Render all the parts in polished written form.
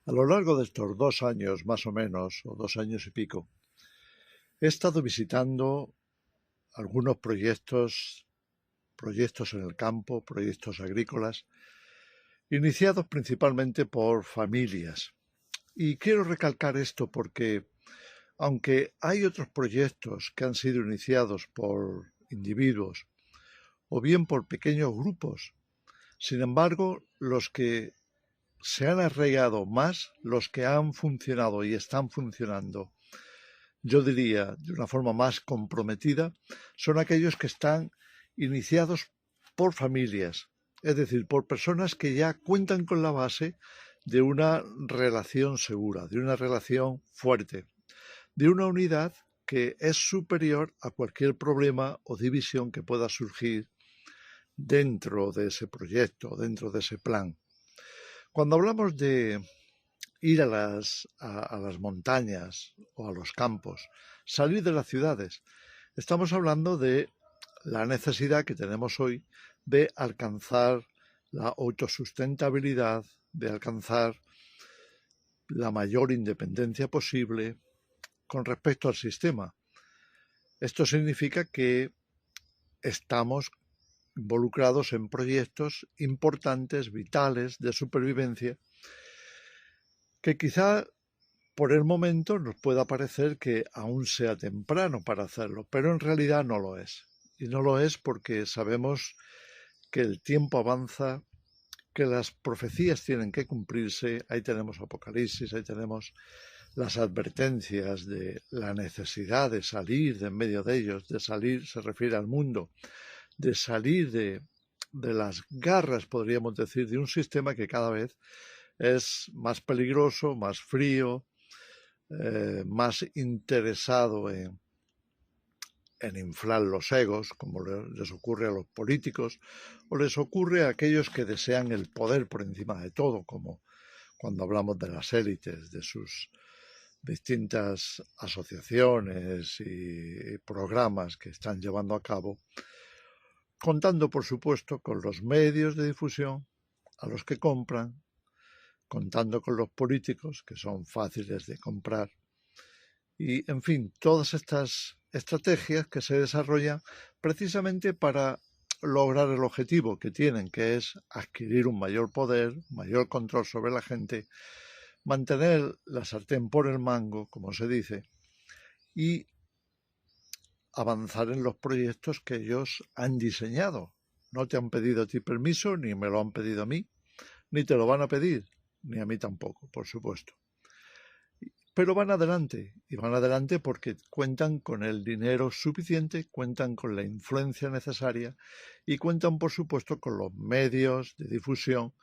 A lo largo de estos 2 años, más o menos, o 2 años y pico, he estado visitando algunos proyectos en el campo, proyectos agrícolas, iniciados principalmente por familias. Y quiero recalcar esto porque, aunque hay otros proyectos que han sido iniciados por individuos o bien por pequeños grupos, sin embargo, los que se han arraigado más, los que han funcionado y están funcionando, yo diría de una forma más comprometida, son aquellos que están iniciados por familias, es decir, por personas que ya cuentan con la base de una relación segura, de una relación fuerte, de una unidad que es superior a cualquier problema o división que pueda surgir dentro de ese proyecto, dentro de ese plan. Cuando hablamos de ir a las montañas o a los campos, salir de las ciudades, estamos hablando de la necesidad que tenemos hoy de alcanzar la autosustentabilidad, de alcanzar la mayor independencia posible con respecto al sistema. Esto significa que estamos involucrados en proyectos importantes, vitales, de supervivencia, que quizá por el momento nos pueda parecer que aún sea temprano para hacerlo, pero en realidad no lo es. Y no lo es porque sabemos que el tiempo avanza, que las profecías tienen que cumplirse. Ahí tenemos Apocalipsis, ahí tenemos las advertencias de la necesidad de salir de en medio de ellos, de salir, se refiere al mundo, de salir de las garras, podríamos decir, de un sistema que cada vez es más peligroso, más frío, más interesado en inflar los egos, como les ocurre a los políticos, o les ocurre a aquellos que desean el poder por encima de todo, como cuando hablamos de las élites, de sus distintas asociaciones y programas que están llevando a cabo, contando, por supuesto, con los medios de difusión a los que compran, contando con los políticos, que son fáciles de comprar, y, en fin, todas estas estrategias que se desarrollan precisamente para lograr el objetivo que tienen, que es adquirir un mayor poder, mayor control sobre la gente, mantener la sartén por el mango, como se dice, y avanzar en los proyectos que ellos han diseñado. No te han pedido a ti permiso, ni me lo han pedido a mí, ni te lo van a pedir, ni a mí tampoco, por supuesto. Pero van adelante, y van adelante porque cuentan con el dinero suficiente, cuentan con la influencia necesaria y cuentan, por supuesto, con los medios de difusión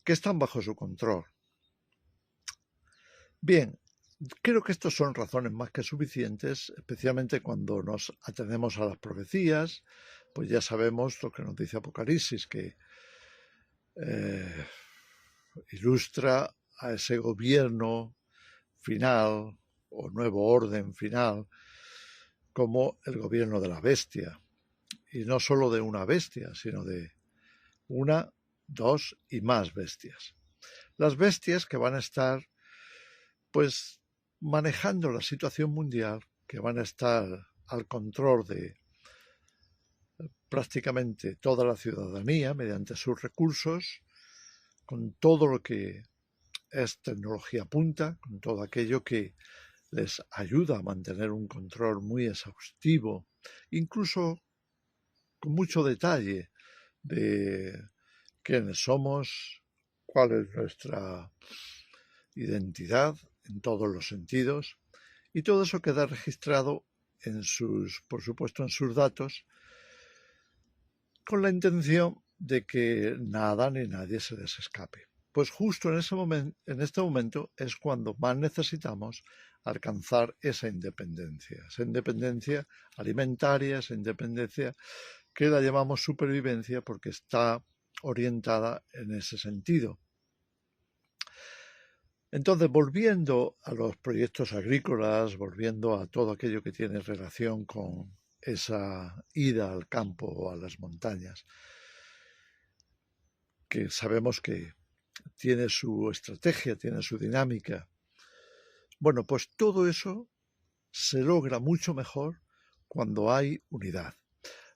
que están bajo su control. Bien, creo que estos son razones más que suficientes, especialmente cuando nos atendemos a las profecías, pues ya sabemos lo que nos dice Apocalipsis, que ilustra a ese gobierno final o nuevo orden final como el gobierno de la bestia, y no solo de una bestia, sino de una, dos y más bestias. Las bestias que van a estar pues manejando la situación mundial, que van a estar al control de prácticamente toda la ciudadanía mediante sus recursos, con todo lo que es tecnología punta, con todo aquello que les ayuda a mantener un control muy exhaustivo, incluso con mucho detalle de quiénes somos, cuál es nuestra identidad en todos los sentidos, y todo eso queda registrado por supuesto, en sus datos, con la intención de que nada ni nadie se les escape. Pues justo en este momento es cuando más necesitamos alcanzar esa independencia alimentaria, esa independencia que la llamamos supervivencia porque está orientada en ese sentido. Entonces, volviendo a los proyectos agrícolas, volviendo a todo aquello que tiene relación con esa ida al campo o a las montañas, que sabemos que tiene su estrategia, tiene su dinámica. Bueno, pues todo eso se logra mucho mejor cuando hay unidad.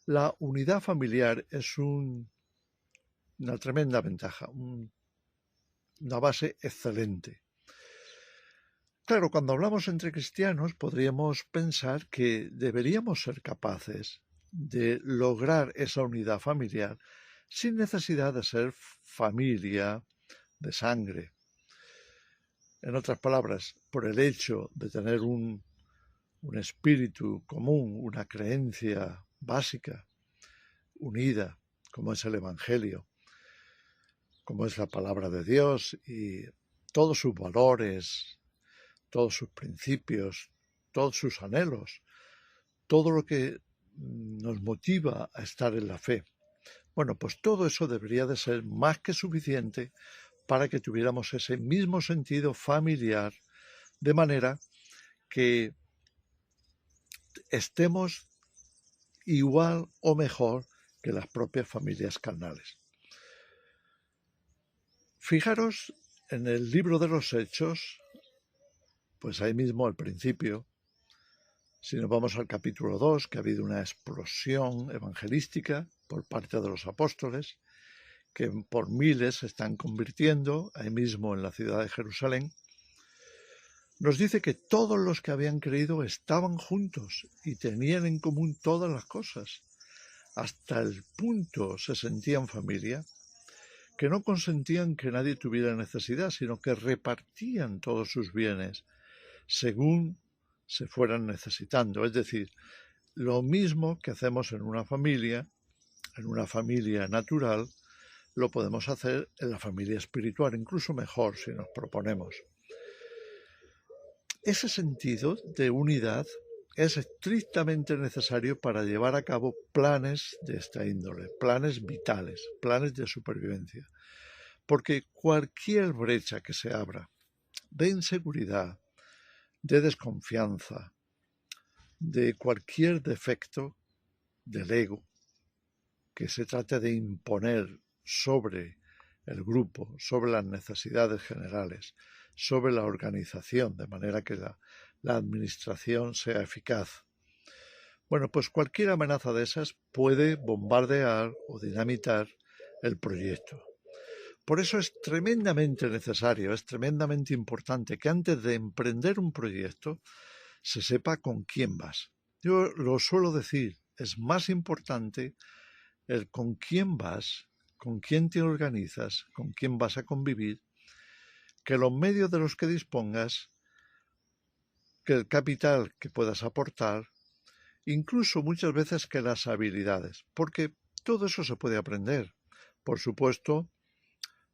La unidad familiar es una tremenda ventaja, una base excelente. Claro, cuando hablamos entre cristianos podríamos pensar que deberíamos ser capaces de lograr esa unidad familiar sin necesidad de ser familia de sangre. En otras palabras, por el hecho de tener un espíritu común, una creencia básica, unida, como es el Evangelio, como es la palabra de Dios y todos sus valores, todos sus principios, todos sus anhelos, todo lo que nos motiva a estar en la fe. Bueno, pues todo eso debería de ser más que suficiente para que tuviéramos ese mismo sentido familiar, de manera que estemos igual o mejor que las propias familias carnales. Fijaros en el libro de los Hechos, pues ahí mismo al principio, si nos vamos al capítulo 2, que ha habido una explosión evangelística por parte de los apóstoles, que por miles se están convirtiendo ahí mismo en la ciudad de Jerusalén, nos dice que todos los que habían creído estaban juntos y tenían en común todas las cosas. Hasta el punto se sentían familia, que no consentían que nadie tuviera necesidad, sino que repartían todos sus bienes según se fueran necesitando. Es decir, lo mismo que hacemos en una familia natural, lo podemos hacer en la familia espiritual, incluso mejor si nos proponemos. Ese sentido de unidad es estrictamente necesario para llevar a cabo planes de esta índole, planes vitales, planes de supervivencia. Porque cualquier brecha que se abra de inseguridad, de desconfianza, de cualquier defecto del ego que se trate de imponer sobre el grupo, sobre las necesidades generales, sobre la organización, de manera que la administración sea eficaz. Bueno, pues cualquier amenaza de esas puede bombardear o dinamitar el proyecto. Por eso es tremendamente necesario, es tremendamente importante que antes de emprender un proyecto se sepa con quién vas. Yo lo suelo decir, es más importante el con quién vas, con quién te organizas, con quién vas a convivir, que los medios de los que dispongas, que el capital que puedas aportar, incluso muchas veces que las habilidades, porque todo eso se puede aprender. Por supuesto,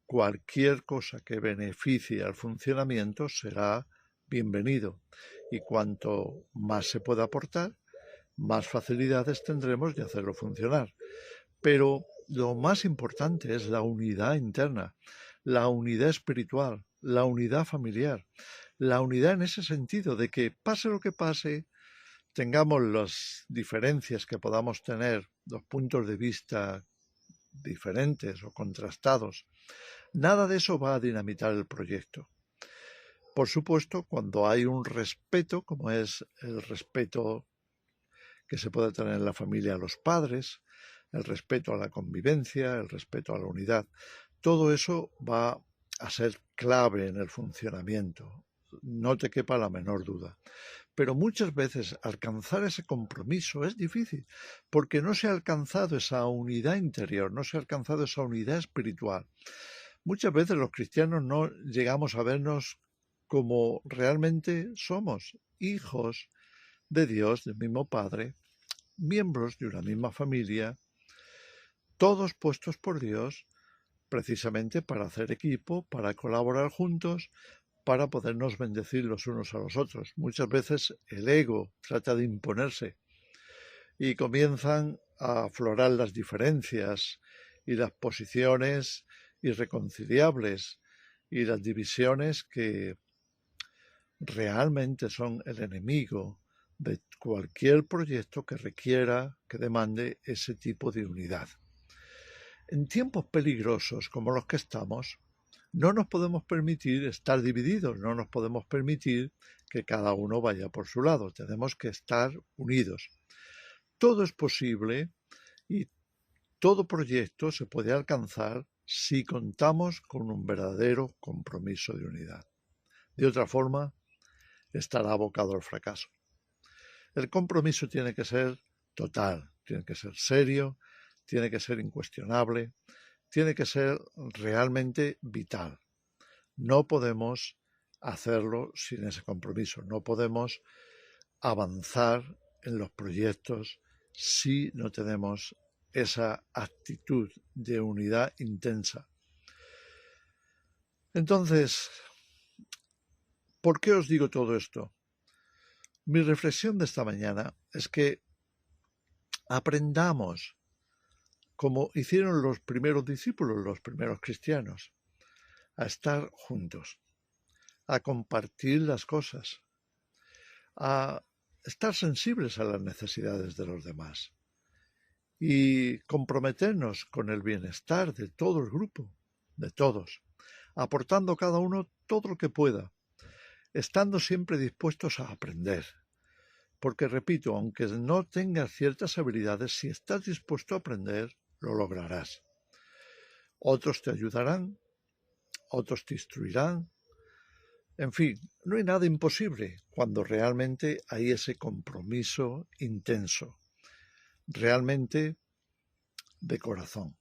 cualquier cosa que beneficie al funcionamiento será bienvenido, y cuanto más se pueda aportar, más facilidades tendremos de hacerlo funcionar. Pero lo más importante es la unidad interna, la unidad espiritual, la unidad familiar, la unidad en ese sentido de que pase lo que pase, tengamos las diferencias que podamos tener, los puntos de vista diferentes o contrastados, nada de eso va a dinamitar el proyecto. Por supuesto, cuando hay un respeto, como es el respeto que se puede tener en la familia a los padres, el respeto a la convivencia, el respeto a la unidad, todo eso va a ser clave en el funcionamiento, no te quepa la menor duda. Pero muchas veces alcanzar ese compromiso es difícil, porque no se ha alcanzado esa unidad interior, no se ha alcanzado esa unidad espiritual. Muchas veces los cristianos no llegamos a vernos como realmente somos, hijos de Dios, del mismo Padre, miembros de una misma familia, todos puestos por Dios precisamente para hacer equipo, para colaborar juntos, para podernos bendecir los unos a los otros. Muchas veces el ego trata de imponerse y comienzan a aflorar las diferencias y las posiciones irreconciliables y las divisiones que realmente son el enemigo de cualquier proyecto que requiera, que demande ese tipo de unidad. En tiempos peligrosos como los que estamos, No nos podemos permitir estar divididos, no nos podemos permitir que cada uno vaya por su lado, tenemos que estar unidos. Todo es posible y todo proyecto se puede alcanzar si contamos con un verdadero compromiso de unidad. De otra forma, estará abocado al fracaso. El compromiso tiene que ser total, tiene que ser serio, tiene que ser incuestionable, tiene que ser realmente vital. No podemos hacerlo sin ese compromiso, no podemos avanzar en los proyectos si no tenemos esa actitud de unidad intensa. Entonces, ¿por qué os digo todo esto? Mi reflexión de esta mañana es que aprendamos, como hicieron los primeros discípulos, los primeros cristianos, a estar juntos, a compartir las cosas, a estar sensibles a las necesidades de los demás y comprometernos con el bienestar de todo el grupo, de todos, aportando cada uno todo lo que pueda, estando siempre dispuestos a aprender. Porque, repito, aunque no tengas ciertas habilidades, si estás dispuesto a aprender, lo lograrás. Otros te ayudarán, otros te instruirán. En fin, no hay nada imposible cuando realmente hay ese compromiso intenso, realmente de corazón.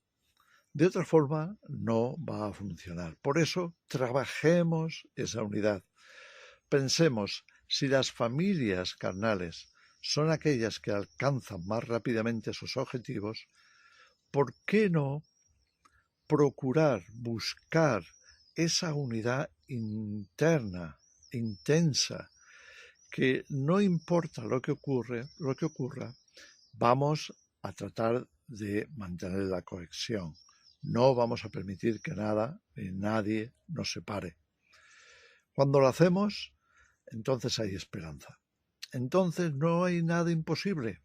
De otra forma, no va a funcionar. Por eso, trabajemos esa unidad. Pensemos, si las familias carnales son aquellas que alcanzan más rápidamente sus objetivos, ¿por qué no procurar, buscar esa unidad interna, intensa, que no importa lo que ocurra, vamos a tratar de mantener la cohesión. No vamos a permitir que nada ni nadie nos separe. Cuando lo hacemos, entonces hay esperanza. Entonces no hay nada imposible,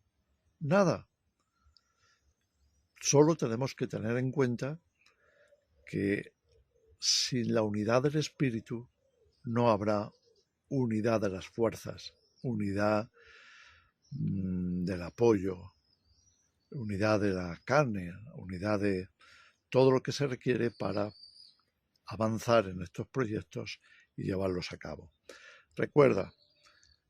nada. Solo tenemos que tener en cuenta que sin la unidad del espíritu no habrá unidad de las fuerzas, unidad del apoyo, unidad de la carne, unidad de todo lo que se requiere para avanzar en estos proyectos y llevarlos a cabo. Recuerda,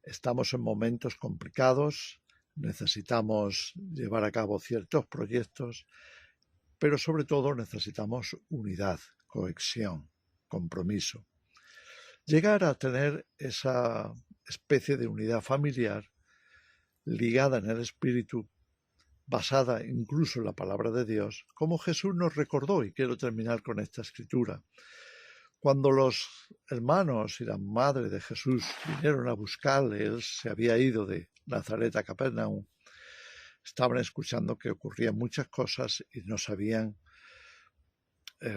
estamos en momentos complicados, necesitamos llevar a cabo ciertos proyectos, pero sobre todo necesitamos unidad, cohesión, compromiso. Llegar a tener esa especie de unidad familiar ligada en el espíritu, basada incluso en la palabra de Dios, como Jesús nos recordó, y quiero terminar con esta escritura. Cuando los hermanos y la madre de Jesús vinieron a buscarle, él se había ido de Nazaret a Capernaum, estaban escuchando que ocurrían muchas cosas y no sabían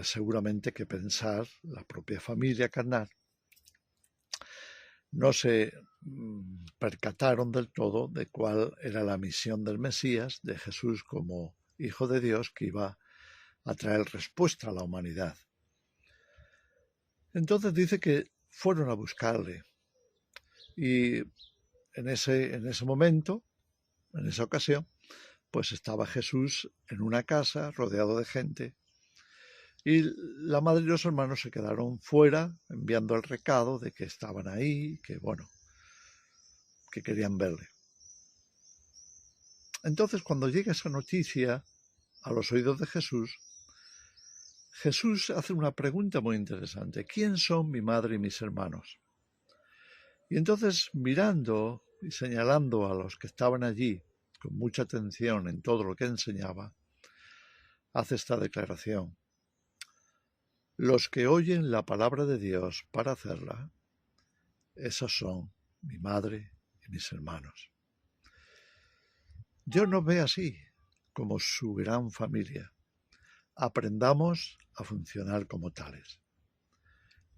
seguramente qué pensar, la propia familia carnal. No se percataron del todo de cuál era la misión del Mesías, de Jesús como Hijo de Dios, que iba a traer respuesta a la humanidad. Entonces dice que fueron a buscarle y en ese momento, en esa ocasión, pues estaba Jesús en una casa rodeado de gente y la madre y los hermanos se quedaron fuera enviando el recado de que estaban ahí, que bueno, que querían verle. Entonces, cuando llega esa noticia a los oídos de Jesús, Jesús hace una pregunta muy interesante. ¿Quién son mi madre y mis hermanos? Y entonces, mirando y señalando a los que estaban allí, con mucha atención en todo lo que enseñaba, hace esta declaración. Los que oyen la palabra de Dios para hacerla, esos son mi madre y mis hermanos. Dios nos ve así, como su gran familia. Aprendamos a funcionar como tales.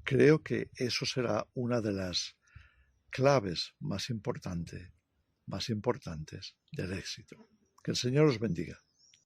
Creo que eso será una de las claves más importantes del éxito. Que el Señor os bendiga.